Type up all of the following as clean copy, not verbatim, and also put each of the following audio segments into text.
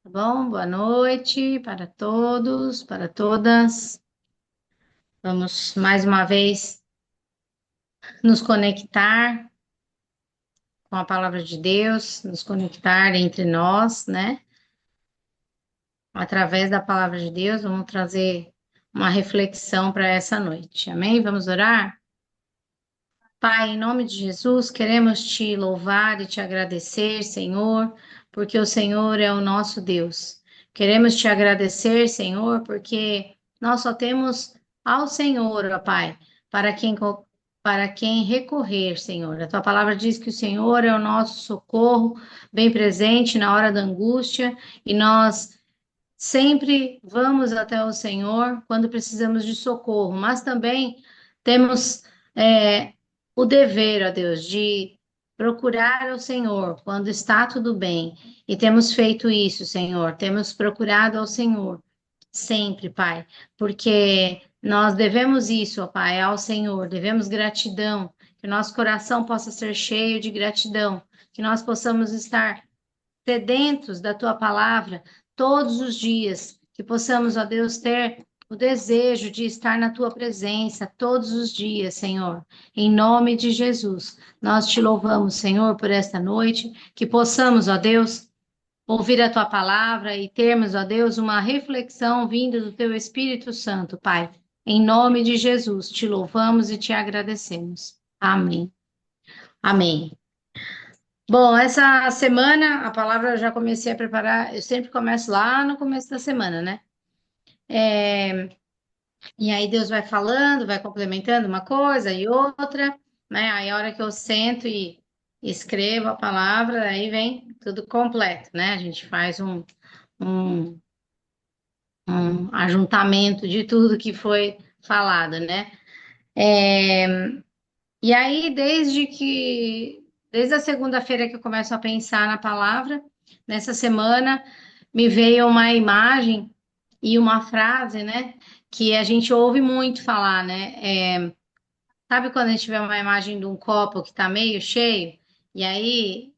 Tá bom? Boa noite para todos, para todas. Vamos mais uma vez nos conectar com a palavra de Deus, nos conectar entre nós, né? Através da palavra de Deus, vamos trazer uma reflexão para essa noite. Amém? Vamos orar? Pai, em nome de Jesus, queremos te louvar e te agradecer, Senhor, porque o Senhor é o nosso Deus. Queremos te agradecer, Senhor, porque nós só temos ao Senhor, ó Pai, para quem, para quem recorrer, Senhor. A tua palavra diz que o Senhor é o nosso socorro, bem presente na hora da angústia, e nós sempre vamos até o Senhor quando precisamos de socorro, mas também temos o dever, ó Deus, de procurar o Senhor quando está tudo bem. E temos feito isso, Senhor. Temos procurado ao Senhor sempre, Pai, porque nós devemos isso, ó Pai, ao Senhor. Devemos gratidão, que o nosso coração possa ser cheio de gratidão, que nós possamos estar sedentos da tua palavra todos os dias, que possamos, ó Deus, ter o desejo de estar na tua presença todos os dias, Senhor. Em nome de Jesus, nós te louvamos, Senhor, por esta noite, que possamos, ó Deus, ouvir a tua palavra e termos, ó Deus, uma reflexão vinda do teu Espírito Santo, Pai. Em nome de Jesus, te louvamos e te agradecemos. Amém. Amém. Bom, essa semana a palavra eu já comecei a preparar, eu sempre começo lá no começo da semana, né? E aí Deus vai falando, vai complementando uma coisa e outra, né? Aí a hora que eu sento e escrevo a palavra, aí vem tudo completo, né? A gente faz um, um ajuntamento de tudo que foi falado, né? E aí, desde a segunda-feira que eu começo a pensar na palavra, nessa semana me veio uma imagem e uma frase, né, que a gente ouve muito falar, né? Sabe quando a gente vê uma imagem de um copo que está meio cheio? E aí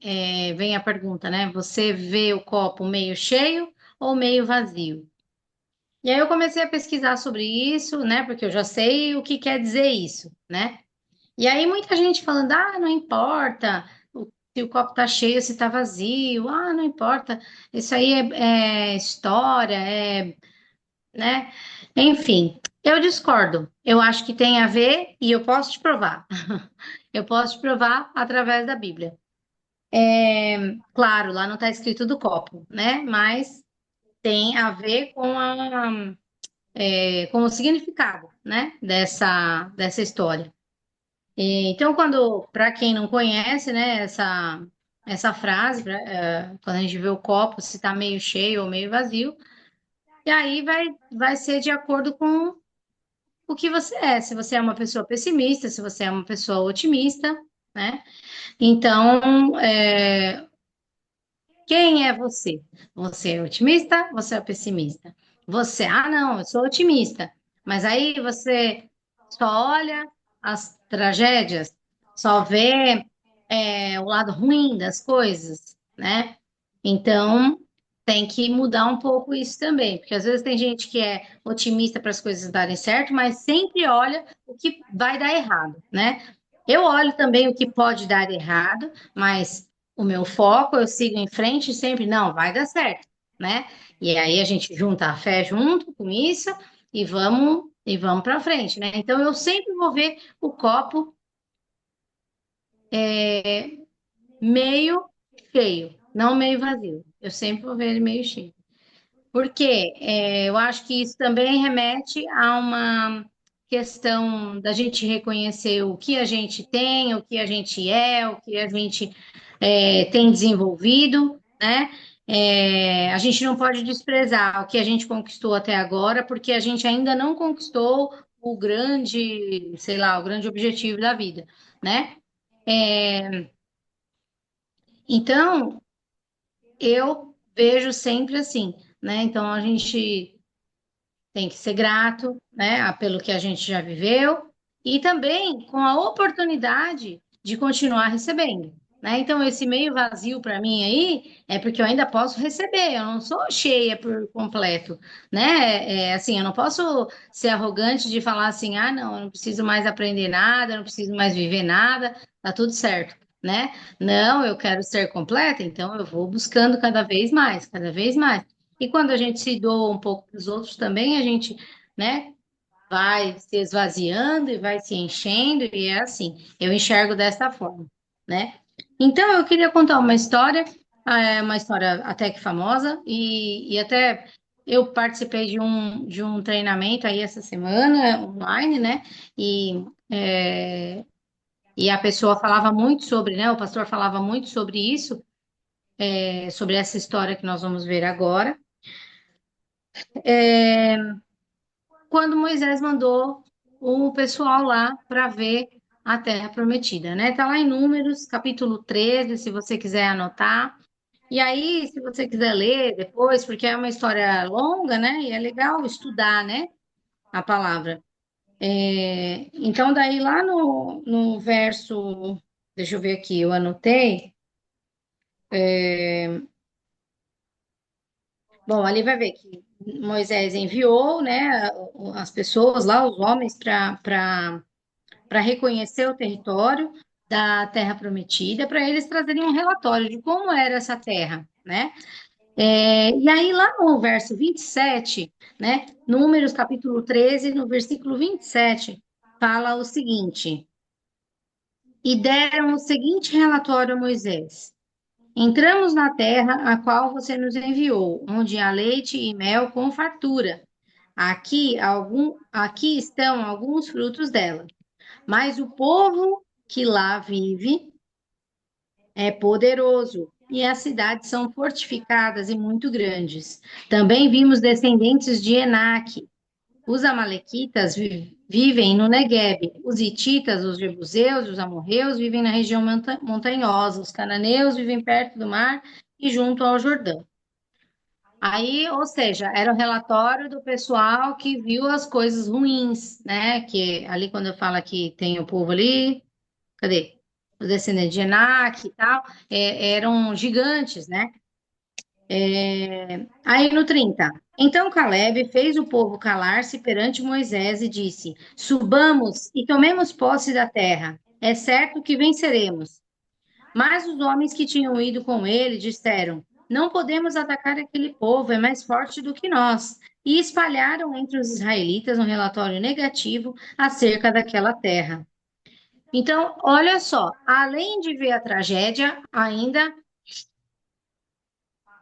vem a pergunta, né? Você vê o copo meio cheio ou meio vazio? E aí eu comecei a pesquisar sobre isso, né? Porque eu já sei o que quer dizer isso, né? E aí muita gente falando, ah, não importa se o copo tá cheio, se tá vazio, ah, não importa, isso aí é história, né? Enfim, eu discordo. Eu acho que tem a ver e eu posso te provar. Eu posso te provar através da Bíblia. Claro, lá não está escrito do copo, né? Mas tem a ver com o significado, né? Dessa história. Então, para quem não conhece, né, essa frase, quando a gente vê o copo, se está meio cheio ou meio vazio, e aí vai ser de acordo com o que você é. Se você é uma pessoa pessimista, se você é uma pessoa otimista, né? Então, quem é você? Você é otimista? Você é pessimista? Você, ah, não, eu sou otimista. Mas aí você só olha as tragédias, só vê o lado ruim das coisas, né? Então tem que mudar um pouco isso também, porque às vezes tem gente que é otimista para as coisas darem certo, mas sempre olha o que vai dar errado, né? Eu olho também o que pode dar errado, mas o meu foco, eu sigo em frente sempre, não, vai dar certo, né? E aí a gente junta a fé junto com isso e vamos para frente, né? Então eu sempre vou ver o copo meio cheio, não meio vazio. Eu sempre vou ver ele meio cheio. Porque eu acho que isso também remete a uma questão da gente reconhecer o que a gente tem, o que a gente é, o que a gente tem desenvolvido, né? A gente não pode desprezar o que a gente conquistou até agora, porque a gente ainda não conquistou o grande, sei lá, o grande objetivo da vida, né? Então, eu vejo sempre assim, né? Então, a gente tem que ser grato, né, pelo que a gente já viveu e também com a oportunidade de continuar recebendo, né? Então, esse meio vazio para mim aí é porque eu ainda posso receber, eu não sou cheia por completo, né? Assim, eu não posso ser arrogante de falar assim, ah, não, eu não preciso mais aprender nada, eu não preciso mais viver nada, tá tudo certo, né? Não, eu quero ser completa, então eu vou buscando cada vez mais, cada vez mais. E quando a gente se doa um pouco para os outros também, a gente, né, vai se esvaziando e vai se enchendo, e é assim, eu enxergo dessa forma, né? Então, eu queria contar uma história até que famosa, e até eu participei de um treinamento aí essa semana, online, né? E, é, e a pessoa falava muito sobre, né? O pastor falava muito sobre isso, sobre essa história que nós vamos ver agora. É, quando Moisés mandou o pessoal lá para ver a Terra Prometida, né? Tá lá em Números, capítulo 13, se você quiser anotar. E aí, se você quiser ler depois, porque é uma história longa, né? E é legal estudar, né? A palavra. Então, daí lá no verso, deixa eu ver aqui, eu anotei. Bom, ali vai ver que Moisés enviou, né, as pessoas lá, os homens, para reconhecer o território da Terra Prometida, para eles trazerem um relatório de como era essa terra, né? E aí, lá no verso 27, né, Números capítulo 13, no versículo 27, fala o seguinte: E deram o seguinte relatório a Moisés: Entramos na terra a qual você nos enviou, onde há leite e mel com fartura. Aqui estão alguns frutos dela. Mas o povo que lá vive é poderoso e as cidades são fortificadas e muito grandes. Também vimos descendentes de Enaque. Os amalequitas vivem no Neguebe. Os hititas, os jebuseus e os amorreus vivem na região montanhosa. Os cananeus vivem perto do mar e junto ao Jordão. Aí, ou seja, era o relatório do pessoal que viu as coisas ruins, né? Que ali quando eu falo que tem o povo ali, cadê? Os descendentes de Enac e tal, eram gigantes, né? Aí no 30. Então Caleb fez o povo calar-se perante Moisés e disse: Subamos e tomemos posse da terra. É certo que venceremos. Mas os homens que tinham ido com ele disseram: Não podemos atacar aquele povo, é mais forte do que nós. E espalharam entre os israelitas um relatório negativo acerca daquela terra. Então, olha só, além de ver a tragédia, ainda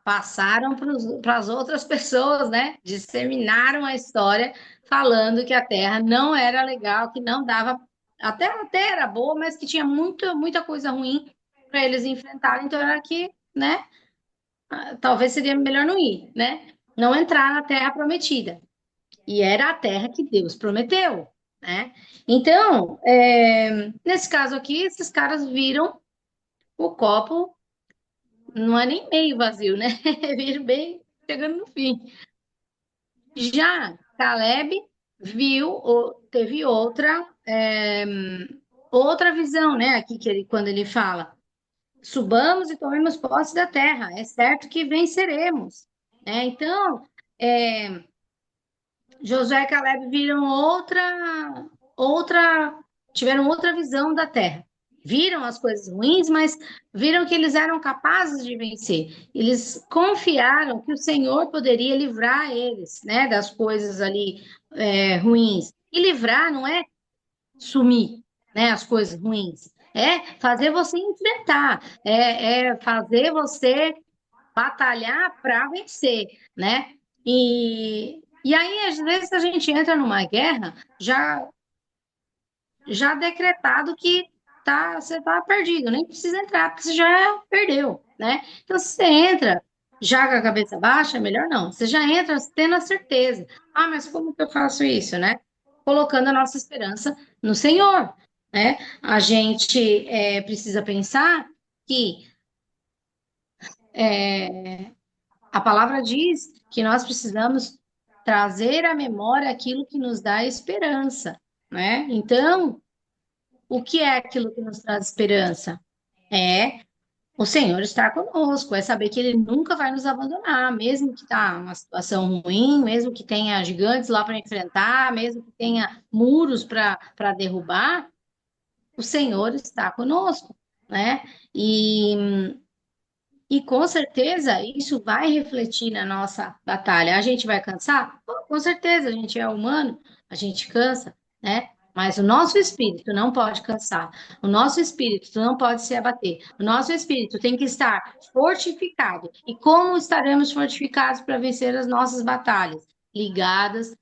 passaram para as outras pessoas, né? Disseminaram a história falando que a Terra não era legal, que não dava. Até era boa, mas que tinha muita coisa ruim para eles enfrentarem. Então, era que, né? Talvez seria melhor não ir, né? Não entrar na Terra Prometida. E era a terra que Deus prometeu, né? Então, nesse caso aqui, esses caras viram o copo não é nem meio vazio, né? Vejo bem chegando no fim. Já Caleb teve outra visão, né? Aqui quando ele fala: subamos e tomemos posse da terra. É certo que venceremos. Então, é, Josué e Caleb viram outra, tiveram outra visão da terra. Viram as coisas ruins, mas viram que eles eram capazes de vencer. Eles confiaram que o Senhor poderia livrar eles, né, das coisas ali ruins. E livrar não é sumir, né, as coisas ruins. É fazer você enfrentar, é fazer você batalhar para vencer, né? E aí, às vezes, a gente entra numa guerra já decretado que você está perdido, nem precisa entrar, porque você já perdeu, né? Então, se você entra já com a cabeça baixa, é melhor não. Você já entra tendo a certeza. Ah, mas como que eu faço isso, né? Colocando a nossa esperança no Senhor, né? A gente precisa pensar que a palavra diz que nós precisamos trazer à memória aquilo que nos dá esperança, né? Então, o que é aquilo que nos traz esperança? É O Senhor está conosco, é saber que Ele nunca vai nos abandonar, mesmo que tá uma situação ruim, mesmo que tenha gigantes lá para enfrentar, mesmo que tenha muros para derrubar, o Senhor está conosco, né? E com certeza isso vai refletir na nossa batalha. A gente vai cansar? Pô, com certeza, a gente é humano, a gente cansa, né? Mas o nosso espírito não pode cansar. O nosso espírito não pode se abater. O nosso espírito tem que estar fortificado. E como estaremos fortificados para vencer as nossas batalhas? Ligados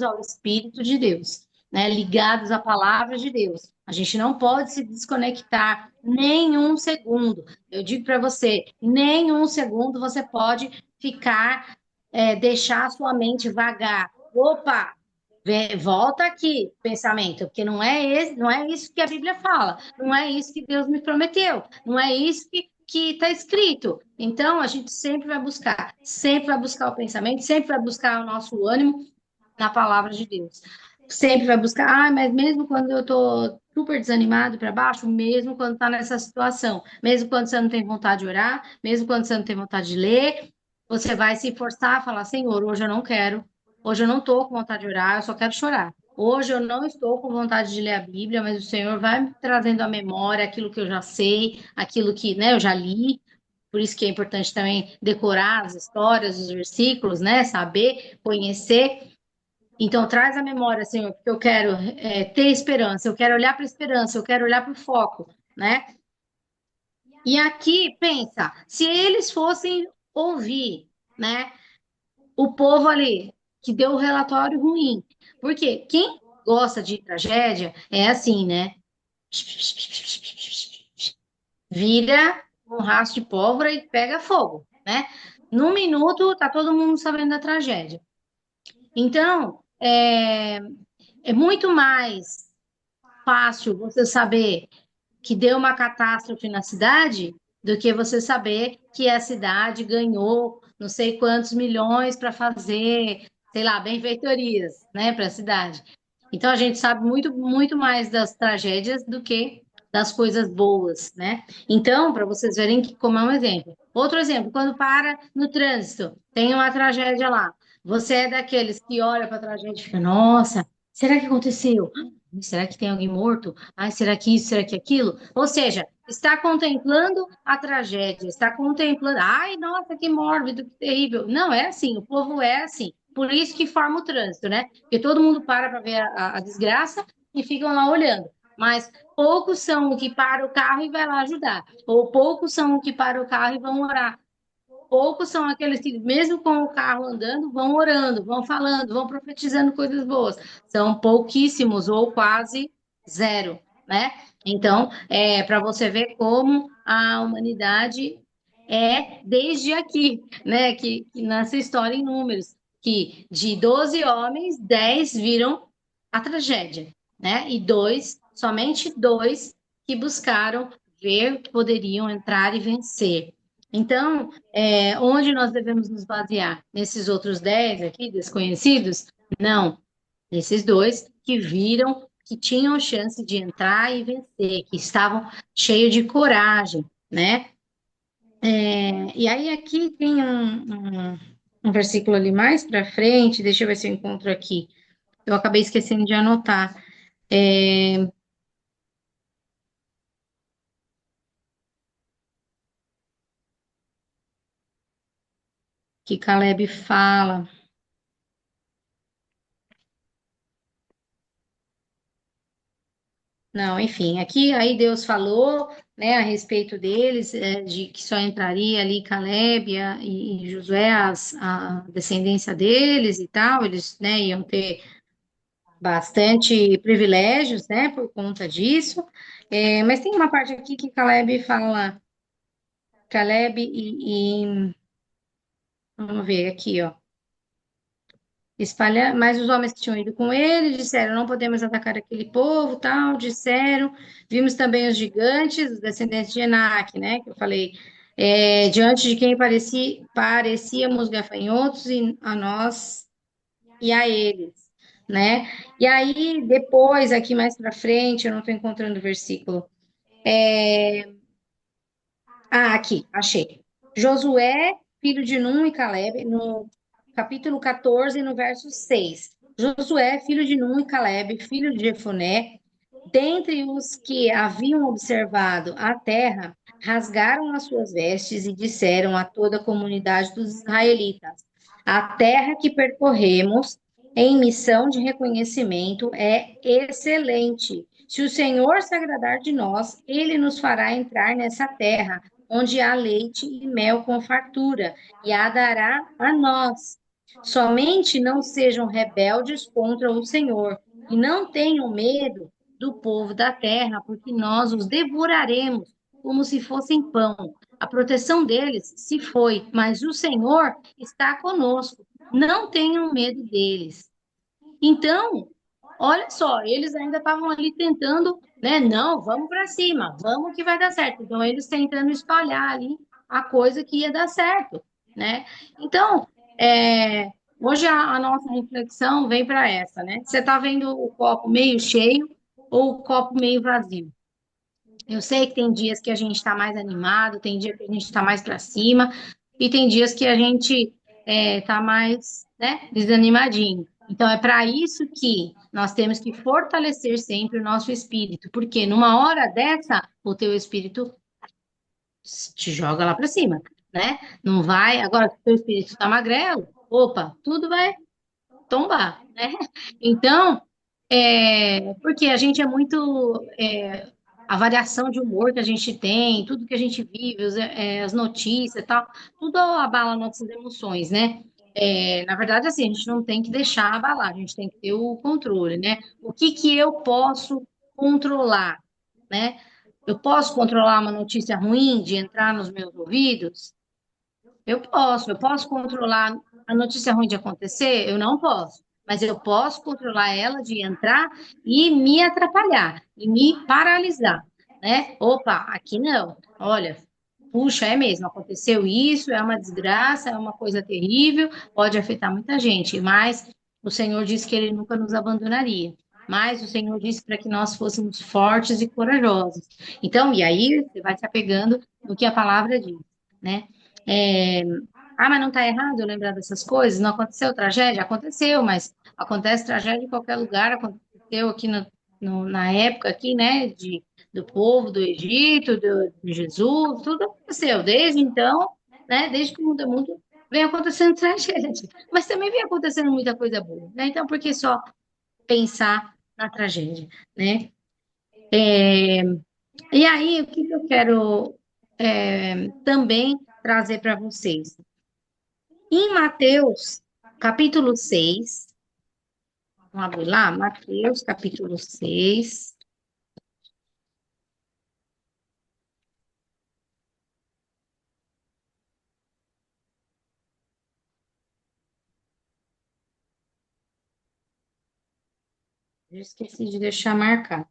ao Espírito de Deus, né? Ligados à palavra de Deus. A gente não pode se desconectar nem um segundo. Eu digo para você, nem um segundo você pode ficar, deixar a sua mente vagar. Opa, volta aqui, pensamento, porque não é isso que a Bíblia fala, não é isso que Deus me prometeu, não é isso que está escrito. Então, a gente sempre vai buscar o pensamento, sempre vai buscar o nosso ânimo na palavra de Deus. Sempre vai buscar, mas mesmo quando eu tô super desanimado para baixo, mesmo quando tá nessa situação, mesmo quando você não tem vontade de orar, mesmo quando você não tem vontade de ler, você vai se forçar a falar, Senhor, hoje eu não quero, hoje eu não tô com vontade de orar, eu só quero chorar. Hoje eu não estou com vontade de ler a Bíblia, mas o Senhor vai me trazendo à memória aquilo que eu já sei, aquilo que, né, eu já li. Por isso que é importante também decorar as histórias, os versículos, né? Saber, conhecer. Então, traz a memória, Senhor, porque eu quero ter esperança, eu quero olhar para a esperança, eu quero olhar para o foco, né? E aqui, pensa, se eles fossem ouvir, né, o povo ali que deu o relatório ruim, porque quem gosta de tragédia é assim, né? Vira um rastro de pólvora e pega fogo, né? Num minuto, tá todo mundo sabendo da tragédia. Então, é muito mais fácil você saber que deu uma catástrofe na cidade do que você saber que a cidade ganhou não sei quantos milhões para fazer, sei lá, benfeitorias, né, para a cidade. Então a gente sabe muito mais das tragédias do que das coisas boas, né? Então, para vocês verem que como é um exemplo. Outro exemplo, quando para no trânsito, tem uma tragédia lá. Você é daqueles que olha para a tragédia e fica, nossa, será que aconteceu? Será que tem alguém morto? Ai, será que isso, será que aquilo? Ou seja, está contemplando a tragédia, está contemplando, ai, nossa, que mórbido, que terrível. Não, é assim, o povo é assim. Por isso que forma o trânsito, né? Porque todo mundo para ver a desgraça e ficam lá olhando. Mas poucos são o que para o carro e vai lá ajudar. Ou poucos são o que para o carro e vão orar. Poucos são aqueles que, mesmo com o carro andando, vão orando, vão falando, vão profetizando coisas boas. São pouquíssimos ou quase zero, né? Então, para você ver como a humanidade é desde aqui, né? Que nessa história em números, que de 12 homens, 10 viram a tragédia, né? E dois, somente dois que buscaram ver que poderiam entrar e vencer. Então, onde nós devemos nos basear? Nesses outros 10 aqui, desconhecidos? Não, nesses dois que viram que tinham chance de entrar e vencer, que estavam cheios de coragem, né? E aí aqui tem um versículo ali mais para frente, deixa eu ver se eu encontro aqui. Eu acabei esquecendo de anotar. É, que Caleb fala. Não, enfim, aqui aí Deus falou, né, a respeito deles, de que só entraria ali Caleb e Josué, a descendência deles e tal, eles, né, iam ter bastante privilégios, né, por conta disso. Mas tem uma parte aqui que Caleb fala, Caleb vamos ver aqui, ó. Mas os homens que tinham ido com ele disseram: não podemos atacar aquele povo, tal. Disseram. Vimos também os gigantes, os descendentes de Enaque, né? Que eu falei, diante de quem parecíamos gafanhotos a nós e a eles, né? E aí, depois, aqui mais para frente, eu não estou encontrando o versículo. Ah, aqui, achei. Josué, filho de Num e Calebe, no capítulo 14, no verso 6. Josué, filho de Num e Calebe, filho de Jefoné, dentre os que haviam observado a terra, rasgaram as suas vestes e disseram a toda a comunidade dos israelitas: A terra que percorremos em missão de reconhecimento é excelente. Se o Senhor se agradar de nós, ele nos fará entrar nessa terra, onde há leite e mel com fartura, e a dará a nós. Somente não sejam rebeldes contra o Senhor, e não tenham medo do povo da terra, porque nós os devoraremos como se fossem pão. A proteção deles se foi, mas o Senhor está conosco. Não tenham medo deles. Então, olha só, eles ainda estavam ali tentando, né? Não, vamos para cima, vamos que vai dar certo. Então, eles tentando espalhar ali a coisa que ia dar certo, né? Então, é, hoje a nossa reflexão vem para essa, né? Você está vendo o copo meio cheio ou o copo meio vazio? Eu sei que tem dias que a gente está mais animado, tem dia que a gente está mais para cima, e tem dias que a gente está mais, né, desanimadinho. Então, é para isso que nós temos que fortalecer sempre o nosso espírito, porque numa hora dessa, o teu espírito te joga lá para cima, né? Não vai, agora, se o teu espírito está magrelo, opa, tudo vai tombar, né? Então, porque a gente é muito. A variação de humor que a gente tem, tudo que a gente vive, as notícias e tal, tudo abala nossas emoções, né? Na verdade, assim, a gente não tem que deixar abalar, a gente tem que ter o controle, né? O que que eu posso controlar, né? Eu posso controlar uma notícia ruim de entrar nos meus ouvidos? Eu posso controlar a notícia ruim de acontecer? Eu não posso. Mas eu posso controlar ela de entrar e me atrapalhar, e me paralisar, né? Opa, aqui não. Olha, puxa, é mesmo, aconteceu isso, é uma desgraça, é uma coisa terrível, pode afetar muita gente, mas o Senhor disse que Ele nunca nos abandonaria. Mas o Senhor disse para que nós fôssemos fortes e corajosos. Então, e aí você vai se apegando no que a palavra diz, né? É, mas não está errado eu lembrar dessas coisas? Não aconteceu tragédia? Aconteceu, mas acontece tragédia em qualquer lugar. Aconteceu aqui na época aqui, né, do povo do Egito, de Jesus, tudo aconteceu. Desde então, né, desde que o mundo é mundo, vem acontecendo tragédia. Mas também vem acontecendo muita coisa boa, né? Então, por que só pensar na tragédia, né? É, e aí, o que que eu quero também trazer para vocês? Em Mateus, capítulo 6, vamos abrir lá, Mateus, capítulo 6. Eu esqueci de deixar marcado.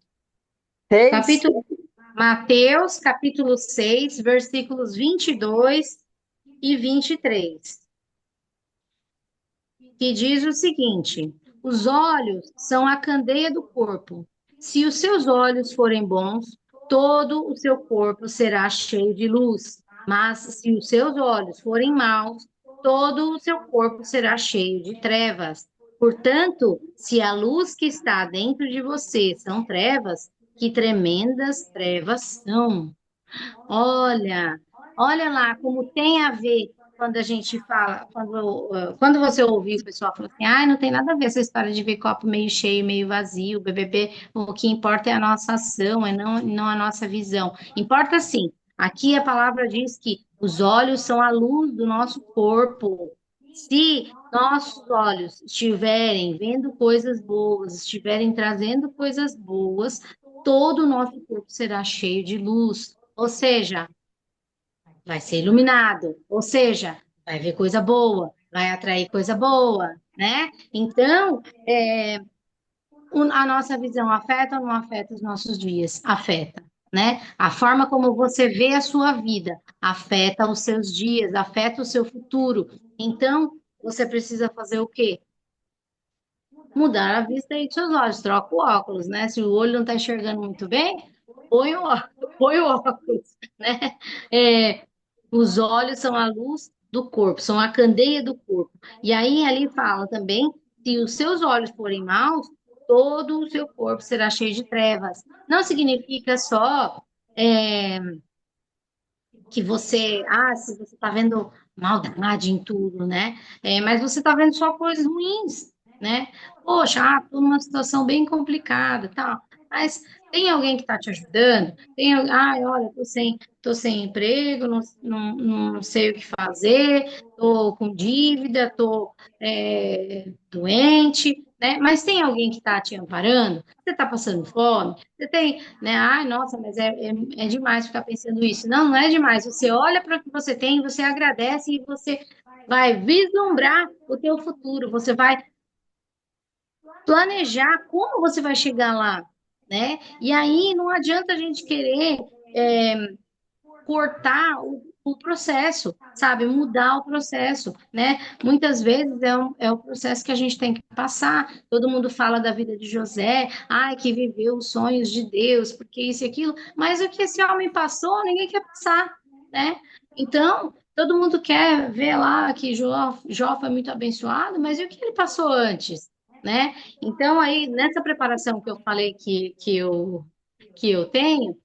Seis? Capítulo, Mateus, capítulo 6, versículos 22 e 23, que diz o seguinte: Os olhos são a candeia do corpo. Se os seus olhos forem bons, todo o seu corpo será cheio de luz. Mas se os seus olhos forem maus, todo o seu corpo será cheio de trevas. Portanto, se a luz que está dentro de você são trevas, que tremendas trevas são. Olha, olha lá como tem a ver quando a gente fala, quando você ouvir o pessoal falando assim, não tem nada a ver essa história de ver copo meio cheio, meio vazio, BBB, o que importa é a nossa ação, não a nossa visão. Importa sim. Aqui a palavra diz que os olhos são a luz do nosso corpo. Se nossos olhos estiverem vendo coisas boas, estiverem trazendo coisas boas, todo o nosso corpo será cheio de luz. Ou seja, vai ser iluminado, ou seja, vai ver coisa boa, vai atrair coisa boa, né? Então, a nossa visão afeta ou não afeta os nossos dias? Afeta, né? A forma como você vê a sua vida afeta os seus dias, afeta o seu futuro. Então, você precisa fazer o quê? Mudar a vista aí dos seus olhos, troca o óculos, né? Se o olho não está enxergando muito bem, põe o óculos, né? É, os olhos são a luz do corpo, são a candeia do corpo. E aí ali fala também, se os seus olhos forem maus, todo o seu corpo será cheio de trevas. Não significa só é, que você, se você está vendo maldade em tudo, né? Mas você está vendo só coisas ruins, né? Poxa, estou numa situação bem complicada, tal. Mas tem alguém que está te ajudando? Olha, tô sem emprego, não sei o que fazer, estou com dívida, estou doente, né? Mas tem alguém que está te amparando? Você está passando fome? Você tem, né? Ai, nossa, mas é demais ficar pensando isso. Não, não é demais. Você olha para o que você tem, você agradece e você vai vislumbrar o teu futuro. Você vai planejar como você vai chegar lá, né? E aí não adianta a gente querer cortar o processo, sabe? Mudar o processo, né? Muitas vezes é o processo que a gente tem que passar. Todo mundo fala da vida de José, ai, que viveu os sonhos de Deus, porque isso e aquilo, mas o que esse homem passou, ninguém quer passar, né? Então, todo mundo quer ver lá que Jó foi muito abençoado, mas e o que ele passou antes, né? Então, aí, nessa preparação que eu falei que eu tenho,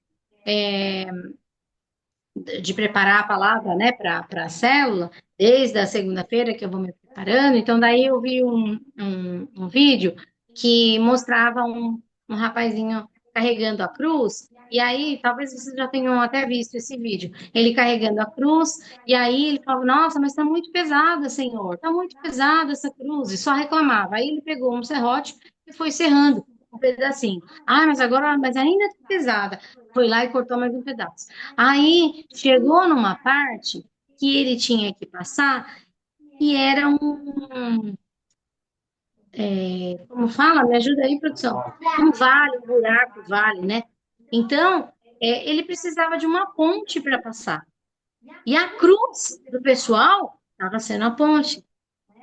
de preparar a palavra, né, para a célula, desde a segunda-feira que eu vou me preparando. Então, daí eu vi um vídeo que mostrava um rapazinho carregando a cruz. E aí, talvez vocês já tenham até visto esse vídeo. Ele carregando a cruz, e aí ele falava: Nossa, mas está muito pesada, Senhor, está muito pesada essa cruz. E só reclamava. Aí ele pegou um serrote e foi serrando um pedacinho. Mas ainda está pesada. Foi lá e cortou mais um pedaço. Aí chegou numa parte que ele tinha que passar e era como fala? Me ajuda aí, produção. Um vale, um buraco, vale, né? Então, ele precisava de uma ponte para passar. E a cruz do pessoal estava sendo a ponte,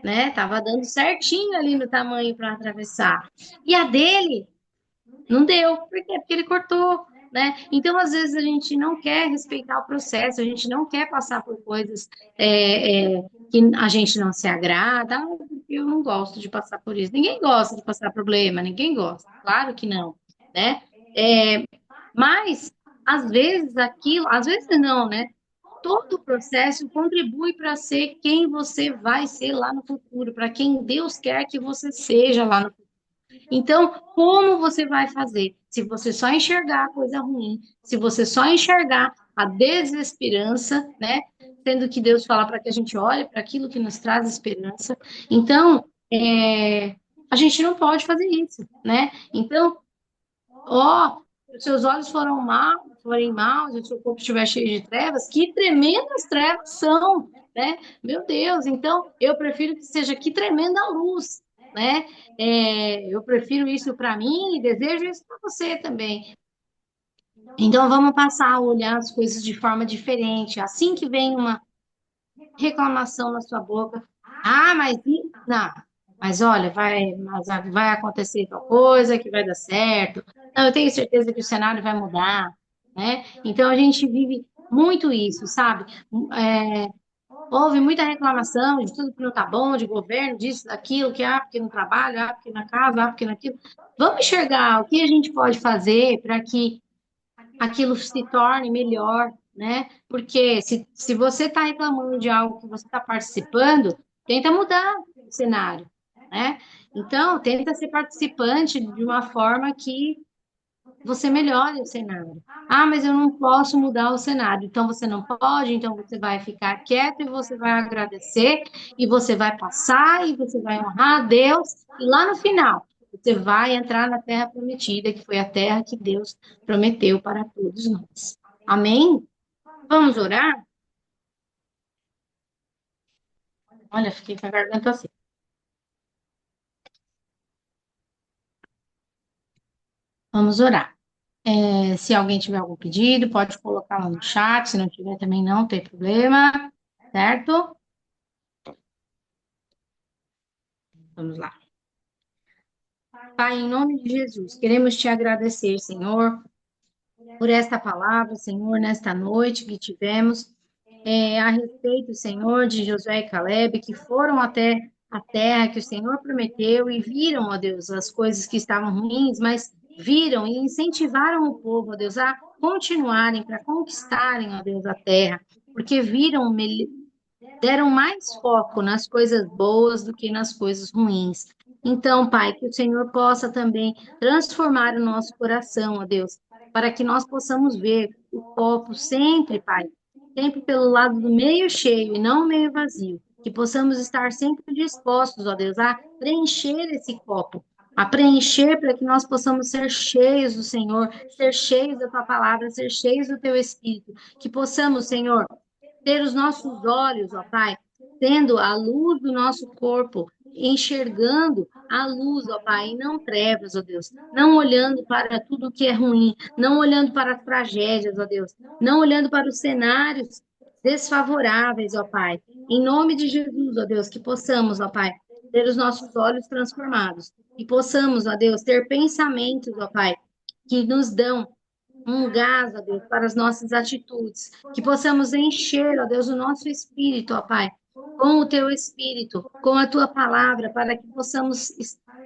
né? Tava dando certinho ali no tamanho para atravessar. E a dele não deu. Por quê? Porque ele cortou, né? Então, às vezes, a gente não quer respeitar o processo, a gente não quer passar por coisas que a gente não se agrada. Porque eu não gosto de passar por isso. Ninguém gosta de passar problema, ninguém gosta. Claro que não, né? É, mas, às vezes não, né? Todo o processo contribui para ser quem você vai ser lá no futuro, para quem Deus quer que você seja lá no futuro. Então, como você vai fazer? Se você só enxergar a coisa ruim, se você só enxergar a desesperança, né? Sendo que Deus fala para que a gente olhe para aquilo que nos traz esperança. Então, a gente não pode fazer isso, né? Então, os seus olhos forem maus, e o seu corpo estiver cheio de trevas, que tremendas trevas são, né? Meu Deus, então eu prefiro que seja que tremenda luz, né? Eu prefiro isso para mim e desejo isso para você também. Então vamos passar a olhar as coisas de forma diferente. Assim que vem uma reclamação na sua boca. Não, mas olha, vai acontecer tal coisa que vai dar certo. Não, eu tenho certeza que o cenário vai mudar, né? Então a gente vive muito isso, sabe? É, houve muita reclamação de tudo que não tá bom, de governo, disso, daquilo, porque no trabalho, porque na casa, porque naquilo. Vamos enxergar o que a gente pode fazer para que aquilo se torne melhor, né? Porque se você está reclamando de algo que você está participando, tenta mudar o cenário, né? Então, tenta ser participante de uma forma que você melhore o cenário. Mas eu não posso mudar o cenário. Então, você não pode, então você vai ficar quieto e você vai agradecer, e você vai passar, e você vai honrar a Deus, e lá no final, você vai entrar na terra prometida, que foi a terra que Deus prometeu para todos nós. Amém? Vamos orar? Olha, fiquei com a garganta assim. Vamos orar. Se alguém tiver algum pedido, pode colocar lá no chat. Se não tiver, também não tem problema, certo? Vamos lá. Pai, em nome de Jesus, queremos te agradecer, Senhor, por esta palavra, Senhor, nesta noite que tivemos, a respeito, Senhor, de Josué e Caleb, que foram até a terra que o Senhor prometeu e viram, ó Deus, as coisas que estavam ruins, mas viram e incentivaram o povo, ó Deus, a continuarem, para conquistarem, ó Deus, a terra, porque viram, deram mais foco nas coisas boas do que nas coisas ruins. Então, Pai, que o Senhor possa também transformar o nosso coração, ó Deus, para que nós possamos ver o copo sempre, Pai, sempre pelo lado do meio cheio e não meio vazio. Que possamos estar sempre dispostos, ó Deus, a preencher esse copo, a preencher para que nós possamos ser cheios do Senhor, ser cheios da tua palavra, ser cheios do teu Espírito. Que possamos, Senhor, ter os nossos olhos, ó Pai, tendo a luz do nosso corpo, enxergando a luz, ó Pai, e não trevas, ó Deus, não olhando para tudo que é ruim, não olhando para as tragédias, ó Deus, não olhando para os cenários desfavoráveis, ó Pai. Em nome de Jesus, ó Deus, que possamos, ó Pai, ter os nossos olhos transformados e possamos, ó Deus, ter pensamentos, ó Pai, que nos dão um gás, ó Deus, para as nossas atitudes, que possamos encher, ó Deus, o nosso espírito, ó Pai, com o teu espírito, com a tua palavra, para que possamos,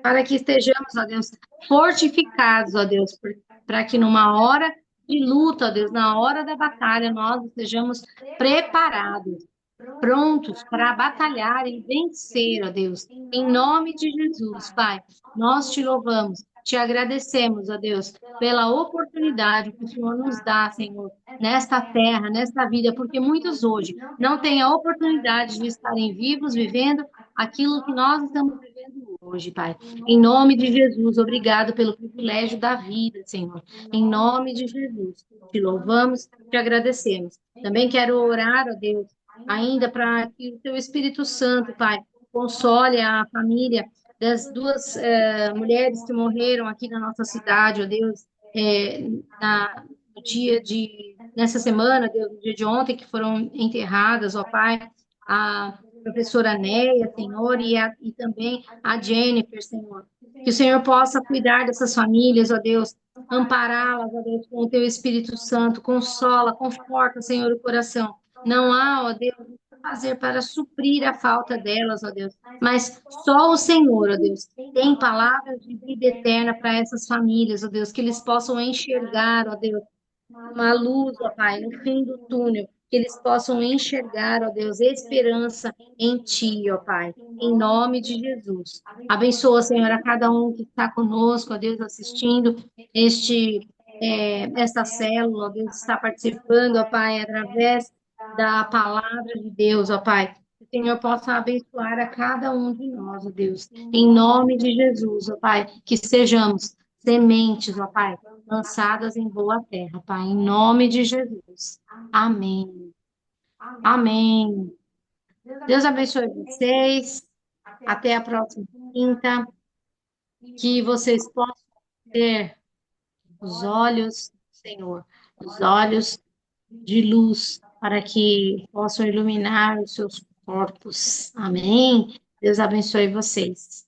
para que estejamos, ó Deus, fortificados, ó Deus, para que numa hora de luta, ó Deus, na hora da batalha, nós estejamos preparados, prontos para batalhar e vencer, ó Deus. Em nome de Jesus, Pai, nós te louvamos, te agradecemos, ó Deus, pela oportunidade que o Senhor nos dá, Senhor, nesta terra, nesta vida, porque muitos hoje não têm a oportunidade de estarem vivos, vivendo aquilo que nós estamos vivendo hoje, Pai. Em nome de Jesus, obrigado pelo privilégio da vida, Senhor. Em nome de Jesus, te louvamos, te agradecemos. Também quero orar, ó Deus, ainda para que o teu Espírito Santo, Pai, console a família das duas mulheres que morreram aqui na nossa cidade, ó Deus, no dia nessa semana, Deus, no dia de ontem, que foram enterradas, ó Pai, a professora Néia, Senhor, e também a Jennifer, Senhor. Que o Senhor possa cuidar dessas famílias, ó Deus, ampará-las, ó Deus, com o teu Espírito Santo, consola, conforta, Senhor, o coração. Não há, ó Deus, o que fazer para suprir a falta delas, ó Deus. Mas só o Senhor, ó Deus, tem palavras de vida eterna para essas famílias, ó Deus, que eles possam enxergar, ó Deus, uma luz, ó Pai, no fim do túnel, que eles possam enxergar, ó Deus, esperança em Ti, ó Pai, em nome de Jesus. Abençoa, Senhor, a cada um que está conosco, ó Deus, assistindo esta célula, ó Deus, está participando, ó Pai, através da palavra de Deus, ó Pai. Que o Senhor possa abençoar a cada um de nós, ó Deus, em nome de Jesus, ó Pai, que sejamos sementes, ó Pai, lançadas em boa terra, Pai, em nome de Jesus. Amém. Amém. Deus abençoe vocês. Até a próxima quinta. Que vocês possam ter os olhos, Senhor, os olhos de luz, para que possam iluminar os seus corpos. Amém. Deus abençoe vocês.